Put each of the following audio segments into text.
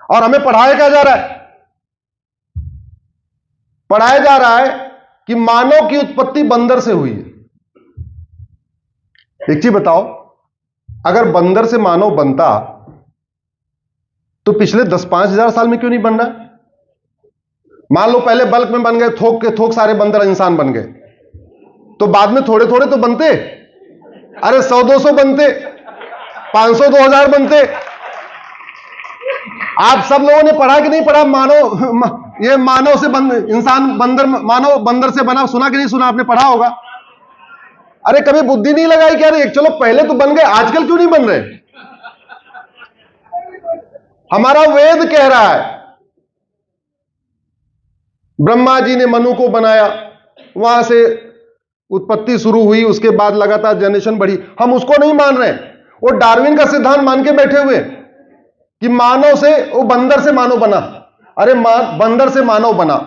और हमें पढ़ाया क्या जा रहा है? पढ़ाया जा रहा है कि मानव की उत्पत्ति बंदर से हुई है। एक चीज बताओ, अगर बंदर से मानव बनता तो पिछले 10-5 हजार साल में क्यों नहीं बन रहा? मान लो पहले बल्क में बन गए, थोक के थोक सारे बंदर इंसान बन गए, तो बाद में थोड़े थोड़े तो बनते। अरे 100-200 बनते, 500-2000 बनते। आप सब लोगों ने पढ़ा कि नहीं पढ़ा? ये मानव से इंसान बंदर, मानव बंदर से बना, सुना कि नहीं सुना? आपने पढ़ा होगा। अरे कभी बुद्धि नहीं लगाई क्या? अरे चलो पहले तो बन गए, आजकल क्यों नहीं बन रहे? हमारा वेद कह रहा है ब्रह्मा जी ने मनु को बनाया, वहां से उत्पत्ति शुरू हुई, उसके बाद लगातार जनरेशन बढ़ी। हम उसको नहीं मान रहे। वो डार्विन का सिद्धांत मान के बैठे हुए कि मानव से, वो बंदर से मानव बना। अरे बंदर से मानव बना,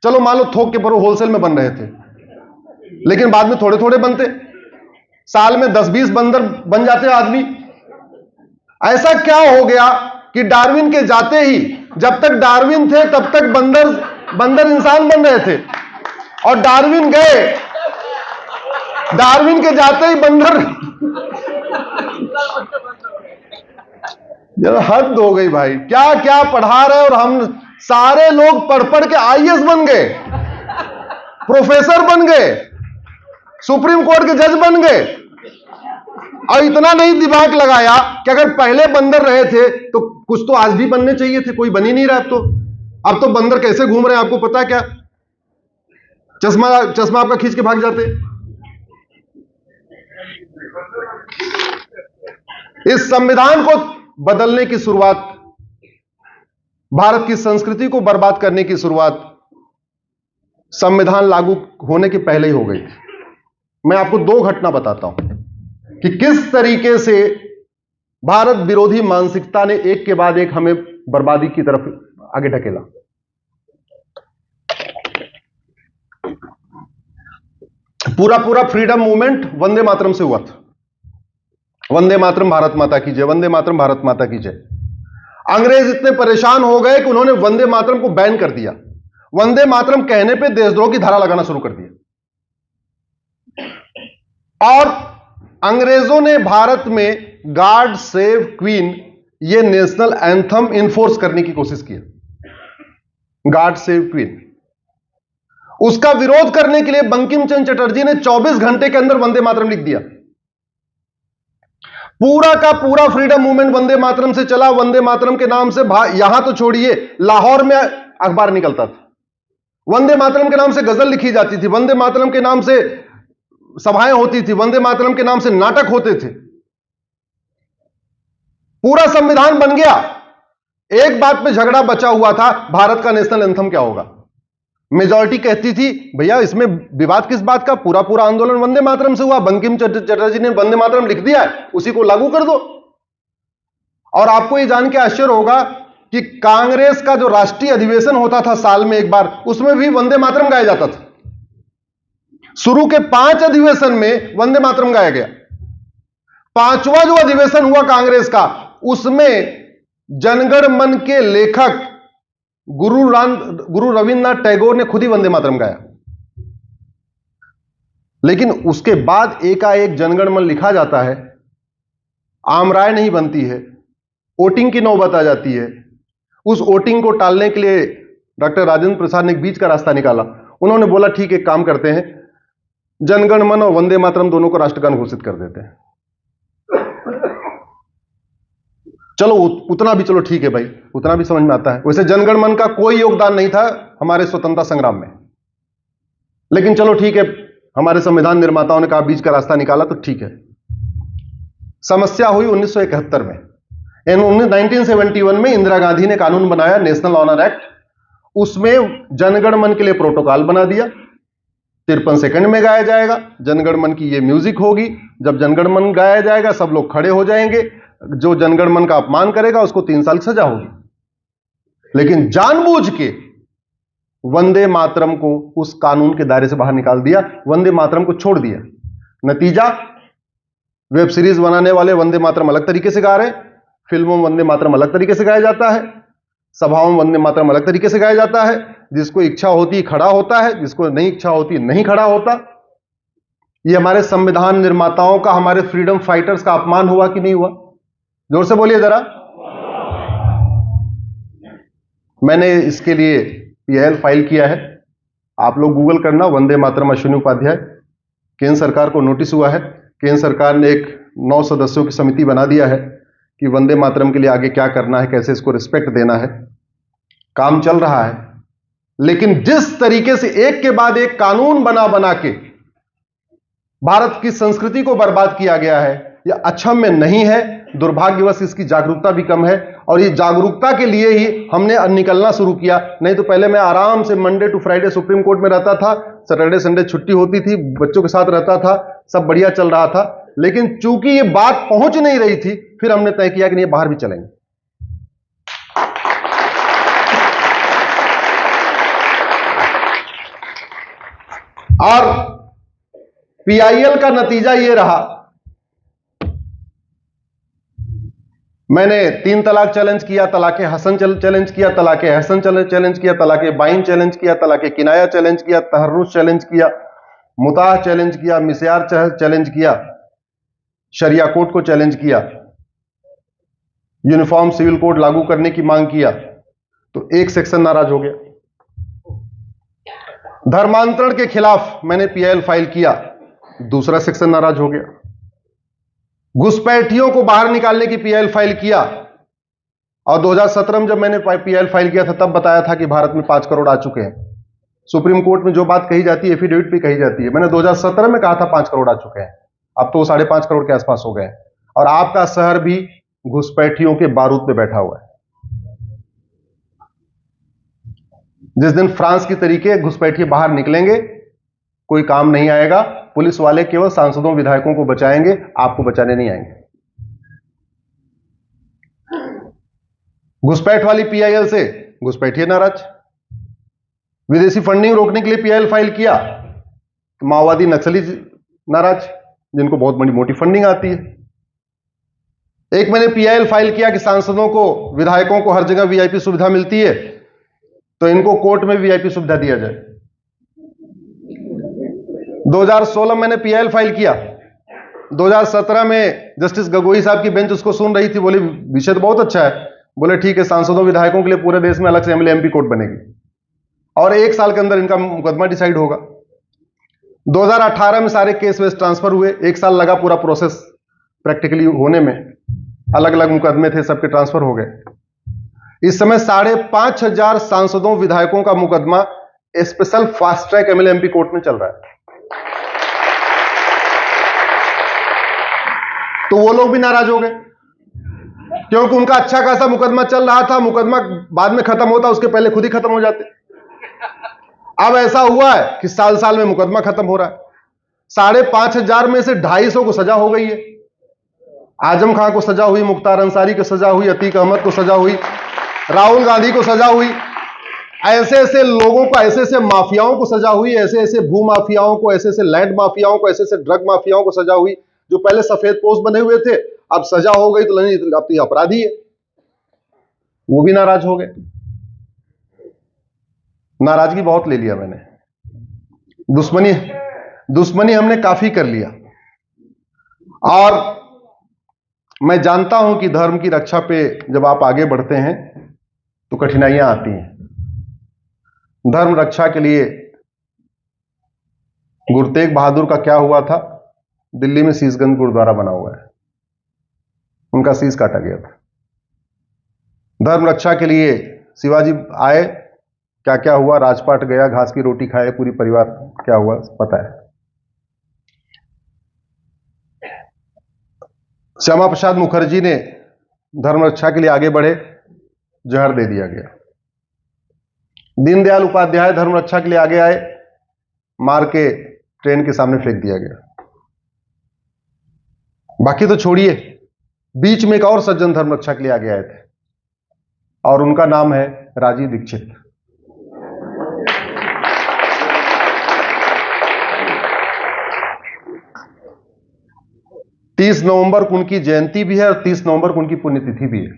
चलो मान लो थोक के पर होलसेल में बन रहे थे, लेकिन बाद में थोड़े थोड़े बनते। साल में 10-20 बंदर बन जाते आदमी। ऐसा क्या हो गया कि डार्विन के जाते ही, जब तक डार्विन थे तब तक बंदर इंसान बन रहे थे, और डार्विन गए, डार्विन के जाते ही बंदर। जब हद हो गई भाई, क्या क्या पढ़ा रहे, और हम सारे लोग पढ़ पढ़ के आईएएस बन गए, प्रोफेसर बन गए, सुप्रीम कोर्ट के जज बन गए, और इतना नहीं दिमाग लगाया कि अगर पहले बंदर रहे थे तो कुछ तो आज भी बनने चाहिए थे, कोई बन ही नहीं रहा। अब तो बंदर कैसे घूम रहे हैं आपको पता है क्या? चश्मा आपका खींच के भाग जाते। इस संविधान को बदलने की शुरुआत, भारत की संस्कृति को बर्बाद करने की शुरुआत संविधान लागू होने के पहले ही हो गई थी। मैं आपको 2 घटना बताता हूं कि किस तरीके से भारत विरोधी मानसिकता ने एक के बाद एक हमें बर्बादी की तरफ आगे ढकेला। पूरा फ्रीडम मूवमेंट वंदे मातरम से हुआ था। वंदे मातरम भारत माता की जय, वंदे मातरम भारत माता की जय। अंग्रेज इतने परेशान हो गए कि उन्होंने वंदे मातरम को बैन कर दिया। वंदे मातरम कहने पे देशद्रोह की धारा लगाना शुरू कर दिया, और अंग्रेजों ने भारत में गॉड सेव क्वीन, ये नेशनल एंथम इन्फोर्स करने की कोशिश की। गॉड सेव क्वीन, उसका विरोध करने के लिए बंकिम चंद्र चटर्जी ने 24 घंटे के अंदर वंदे मातरम लिख दिया। पूरा का पूरा फ्रीडम मूवमेंट वंदे मातरम से चला। वंदे मातरम के नाम से यहां तो छोड़िए, लाहौर में अखबार निकलता था, वंदे मातरम के नाम से गजल लिखी जाती थी, वंदे मातरम के नाम से सभाएं होती थी, वंदे मातरम के नाम से नाटक होते थे। पूरा संविधान बन गया। एक बात पे झगड़ा बचा हुआ था, भारत का नेशनल एंथम क्या होगा। मेजॉरिटी कहती थी भैया इसमें विवाद किस बात का, पूरा आंदोलन वंदे मातरम से हुआ, बंकिम चटर्जी ने वंदे मातरम लिख दिया है, उसी को लागू कर दो। और आपको यह जान के आश्चर्य होगा कि कांग्रेस का जो राष्ट्रीय अधिवेशन होता था साल में एक बार, उसमें भी वंदे मातरम गाया जाता था। शुरू के 5 अधिवेशन में वंदे मातरम गाया गया। 5वां जो अधिवेशन हुआ कांग्रेस का, उसमें जनगण मन के लेखक गुरु रविन्द्रनाथ टैगोर ने खुद ही वंदे मातरम गाया। लेकिन उसके बाद एकाएक जनगण मन लिखा जाता है, आम राय नहीं बनती है, वोटिंग की नौबत आ जाती है। उस वोटिंग को टालने के लिए डॉक्टर राजेंद्र प्रसाद ने एक बीच का रास्ता निकाला। उन्होंने बोला ठीक है, एक काम करते हैं, जनगण मन और वंदे मातरम दोनों को राष्ट्रगान घोषित कर देते हैं। चलो उतना भी, चलो ठीक है भाई, उतना भी समझ में आता है। वैसे जनगण मन का कोई योगदान नहीं था हमारे स्वतंत्रता संग्राम में, लेकिन चलो ठीक है, हमारे संविधान निर्माताओं ने कहा बीच का रास्ता निकाला तो ठीक है। समस्या हुई 1971 में। 1971 में इंदिरा गांधी ने कानून बनाया, नेशनल ऑनर एक्ट। उसमें जनगण मन के लिए प्रोटोकॉल बना दिया, 53 सेकंड में गाया जाएगा, जनगण मन की ये म्यूजिक होगी। जब जनगण मन गाया जाएगा सब लोग खड़े हो जाएंगे, जो जनगण मन का अपमान करेगा उसको 3 साल की सजा होगी। लेकिन जानबूझ के वंदे मातरम को उस कानून के दायरे से बाहर निकाल दिया, वंदे मातरम को छोड़ दिया। नतीजा, वेब सीरीज बनाने वाले वंदे मातरम अलग तरीके से गा रहे, फिल्मों में वंदे मातरम अलग तरीके से गाया जाता है। सभाओं में वंदे मातरम अलग तरीके से गाया जाता है, जिसको इच्छा होती खड़ा होता है, जिसको नहीं इच्छा होती नहीं खड़ा होता। ये हमारे संविधान निर्माताओं का, हमारे फ्रीडम फाइटर्स का अपमान हुआ कि नहीं हुआ? जोर से बोलिए जरा। मैंने इसके लिए पीआईएल फाइल किया है, आप लोग गूगल करना, वंदे मातरम अश्विनी उपाध्याय। केंद्र सरकार को नोटिस हुआ है, केंद्र सरकार ने एक 9 सदस्यों की समिति बना दिया है कि वंदे मातरम के लिए आगे क्या करना है, कैसे इसको रिस्पेक्ट देना है। काम चल रहा है, लेकिन जिस तरीके से एक के बाद एक कानून बना बना के भारत की संस्कृति को बर्बाद किया गया है, यह अक्षम्य नहीं है। दुर्भाग्यवश इसकी जागरूकता भी कम है, और ये जागरूकता के लिए ही हमने निकलना शुरू किया। नहीं तो पहले मैं आराम से Monday to Friday Supreme Court में रहता था, सैटरडे संडे छुट्टी होती थी, बच्चों के साथ रहता था, सब बढ़िया चल रहा था। लेकिन चूंकि ये बात पहुंच नहीं रही थी, फिर हमने तय किया कि नहीं, बाहर भी चलेंगे। और पीआईएल का नतीजा यह रहा, मैंने 3 तलाक चैलेंज किया, तलाके हसन चैलेंज किया, तलाके हसन चैलेंज किया, तलाके बाइन चैलेंज किया, तलाके किनाया चैलेंज किया, तहर्रुस चैलेंज किया, मुताह चैलेंज किया, मिस्यार चैलेंज किया, शरिया कोड को चैलेंज किया, यूनिफॉर्म सिविल कोड लागू करने की मांग किया, तो एक सेक्शन नाराज हो गया। धर्मांतरण के खिलाफ मैंने पीआईएल फाइल किया, दूसरा सेक्शन नाराज हो गया। घुसपैठियों को बाहर निकालने की पीआईएल फाइल किया, और 2017 में जब मैंने पीआईएल फाइल किया था, तब बताया था कि भारत में 5 करोड़ आ चुके हैं। सुप्रीम कोर्ट में जो बात कही जाती है, एफिडेविट भी कही जाती है। मैंने 2017 में कहा था 5 करोड़ आ चुके हैं, अब तो 5.5 करोड़ के आसपास हो गए हैं। और आपका शहर भी घुसपैठियों के बारूद पे बैठा हुआ है। जिस दिन फ्रांस की तरीके घुसपैठिए बाहर निकलेंगे, कोई काम नहीं आएगा। पुलिस वाले केवल सांसदों विधायकों को बचाएंगे, आपको बचाने नहीं आएंगे। घुसपैठ वाली पीआईएल से घुसपैठिए नाराज। विदेशी फंडिंग रोकने के लिए पीआईएल फाइल किया, तो माओवादी नक्सली नाराज, जिनको बहुत बड़ी मोटी फंडिंग आती है। एक मैंने पीआईएल फाइल किया कि सांसदों को, विधायकों को हर जगह वीआईपी सुविधा मिलती है, तो इनको कोर्ट में वीआईपी सुविधा दिया जाए। 2016 मैंने पीआईएल फाइल किया, 2017 में जस्टिस गगोई साहब की बेंच उसको सुन रही थी, बोले विषय तो बहुत अच्छा है, बोले ठीक है, सांसदों विधायकों के लिए पूरे देश में अलग से एमएलए एमपी कोर्ट बनेगी, और 1 साल के अंदर इनका मुकदमा डिसाइड होगा। 2018 में सारे केस वेस ट्रांसफर हुए, 1 साल लगा पूरा प्रोसेस प्रैक्टिकली होने में। अलग अलग मुकदमे थे, सबके ट्रांसफर हो गए। इस समय 5,500 सांसदों विधायकों का मुकदमा special fast track MLA MP court में चल रहा है। तो वो लोग भी नाराज हो गए, क्योंकि उनका अच्छा खासा मुकदमा चल रहा था। मुकदमा बाद में खत्म होता, उसके पहले खुद ही खत्म हो जाते। अब ऐसा हुआ है कि साल साल में मुकदमा खत्म हो रहा है। 5,500 में से 250 को सजा हो गई है। आजम खां को सजा हुई, मुख्तार अंसारी को सजा हुई, अतीक अहमद को सजा हुई, राहुल गांधी को सजा हुई, ऐसे ऐसे लोगों को, ऐसे ऐसे माफियाओं को सजा हुई, ऐसे ऐसे भू माफियाओं को, ऐसे ऐसे लैंड माफियाओं को, ऐसे ऐसे ड्रग माफियाओं को सजा हुई, जो पहले सफेद पोस्ट बने हुए थे, अब सजा हो गई तो नहीं, अब तो अपराधी है। वो भी नाराज हो गए। नाराजगी बहुत ले लिया मैंने, दुश्मनी हमने काफी कर लिया। और मैं जानता हूं कि धर्म की रक्षा पे जब आप आगे बढ़ते हैं तो कठिनाइयां आती हैं। धर्म रक्षा के लिए गुरु तेग बहादुर का क्या हुआ था? दिल्ली में शीशगंज गुरुद्वारा बना हुआ है, उनका शीश काटा गया था। धर्म रक्षा के लिए शिवाजी आए, क्या क्या हुआ? राजपाट गया, घास की रोटी खाए पूरी परिवार, क्या हुआ पता है। श्यामा प्रसाद मुखर्जी ने धर्म रक्षा के लिए आगे बढ़े, जहर दे दिया गया। दीनदयाल उपाध्याय धर्म रक्षा के लिए आगे आए, मार के ट्रेन के सामने फेंक दिया गया। बाकी तो छोड़िए, बीच में एक और सज्जन धर्म रक्षा के लिए आगे आए थे, और उनका नाम है राजीव दीक्षित। तीस नवंबर को उनकी जयंती भी है और 30 नवंबर को उनकी पुण्यतिथि भी है।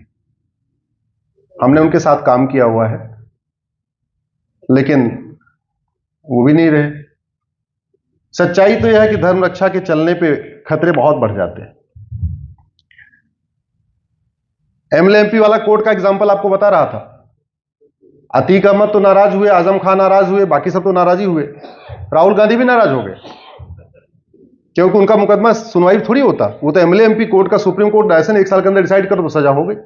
हमने उनके साथ काम किया हुआ है, लेकिन वो भी नहीं रहे। सच्चाई तो यह है कि धर्म रक्षा के चलने पे खतरे बहुत बढ़ जाते हैं। एमएलए एमपी वाला कोर्ट का एग्जांपल आपको बता रहा था। अतीक अहमद तो नाराज हुए, आजम खान नाराज हुए, बाकी सब तो नाराज ही हुए, राहुल गांधी भी नाराज हो गए, क्योंकि उनका मुकदमा सुनवाई थोड़ी होता। वो तो एमएलए एमपी कोर्ट का सुप्रीम कोर्ट ऐसे 1 साल के अंदर डिसाइड कर तो सजा हो गई।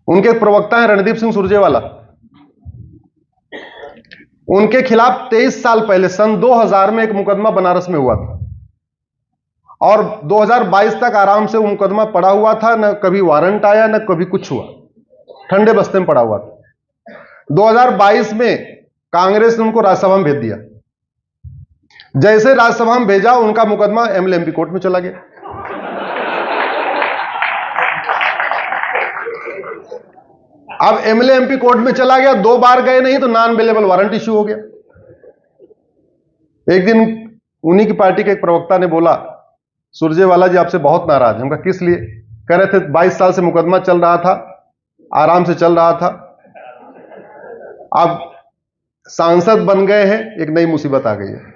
उनके प्रवक्ता हैं रणदीप सिंह सुरजेवाला, उनके खिलाफ 23 साल पहले सन 2000 में एक मुकदमा बनारस में हुआ था, और 2022 तक आराम से वो मुकदमा पड़ा हुआ था, न कभी वारंट आया न कभी कुछ हुआ, ठंडे बस्ते में पड़ा हुआ था। 2022 में कांग्रेस ने उनको राज्यसभा में भेज दिया। जैसे राज्यसभा में भेजा, उनका मुकदमा एमएलए एमपी कोर्ट में चला गया। अब एमएलए एमपी कोर्ट में चला गया, 2 बार गए नहीं तो नॉन अवेलेबल वारंट इश्यू हो गया। एक दिन उन्हीं की पार्टी के एक प्रवक्ता ने बोला, सुरजेवाला जी आपसे बहुत नाराज हैं। हमका किस लिए? कह रहे थे 22 साल से मुकदमा चल रहा था, आराम से चल रहा था, अब सांसद बन गए हैं, एक नई मुसीबत आ गई है।